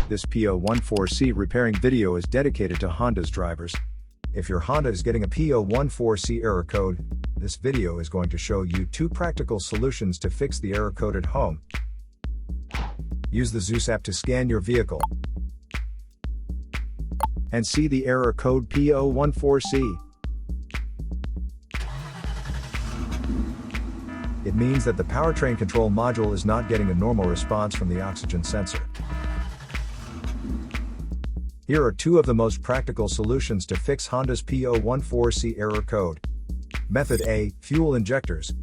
This P014C repairing video is dedicated to Honda's drivers. If your Honda is getting a P014C error code, this video is going to show you 2 practical solutions to fix the error code at home. Use the Zeus app to scan your vehicle and see the error code P014C. It means that the powertrain control module is not getting a normal response from the oxygen sensor. Here are 2 of the most practical solutions to fix Honda's P014C error code. Method A, fuel injectors.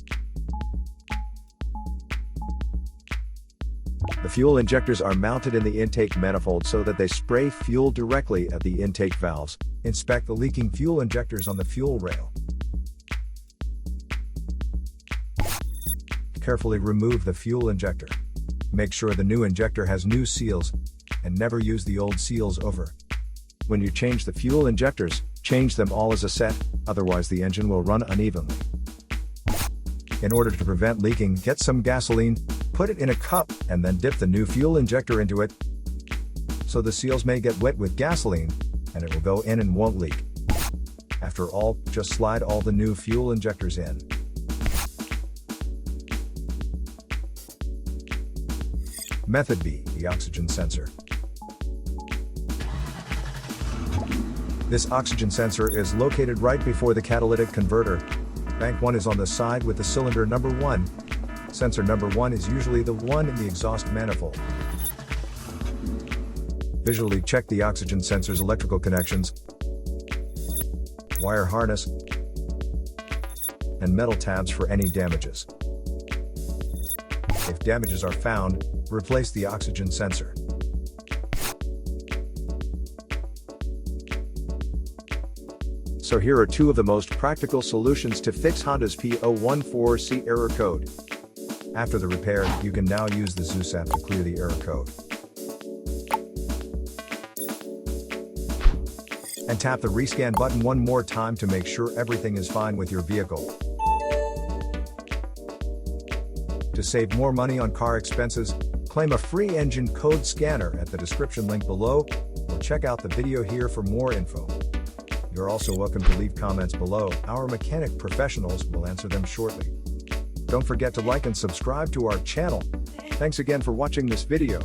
The fuel injectors are mounted in the intake manifold so that they spray fuel directly at the intake valves. Inspect the leaking fuel injectors on the fuel rail. Carefully remove the fuel injector. Make sure the new injector has new seals, and never use the old seals over. When you change the fuel injectors, change them all as a set, otherwise the engine will run unevenly. In order to prevent leaking, get some gasoline, put it in a cup, and then dip the new fuel injector into it, so the seals may get wet with gasoline, and it will go in and won't leak. After all, just slide all the new fuel injectors in. Method B, the oxygen sensor. This oxygen sensor is located right before the catalytic converter. Bank 1 is on the side with the cylinder number 1. Sensor number 1 is usually the one in the exhaust manifold. Visually check the oxygen sensor's electrical connections, wire harness, and metal tabs for any damages. If damages are found, replace the oxygen sensor. So here are 2 of the most practical solutions to fix Honda's P014C error code. After the repair, you can now use the Zeus app to clear the error code. And tap the rescan button one more time to make sure everything is fine with your vehicle. To save more money on car expenses, claim a free engine code scanner at the description link below, or check out the video here for more info. You're also welcome to leave comments below. Our mechanic professionals will answer them shortly. Don't forget to like and subscribe to our channel. Thanks again for watching this video.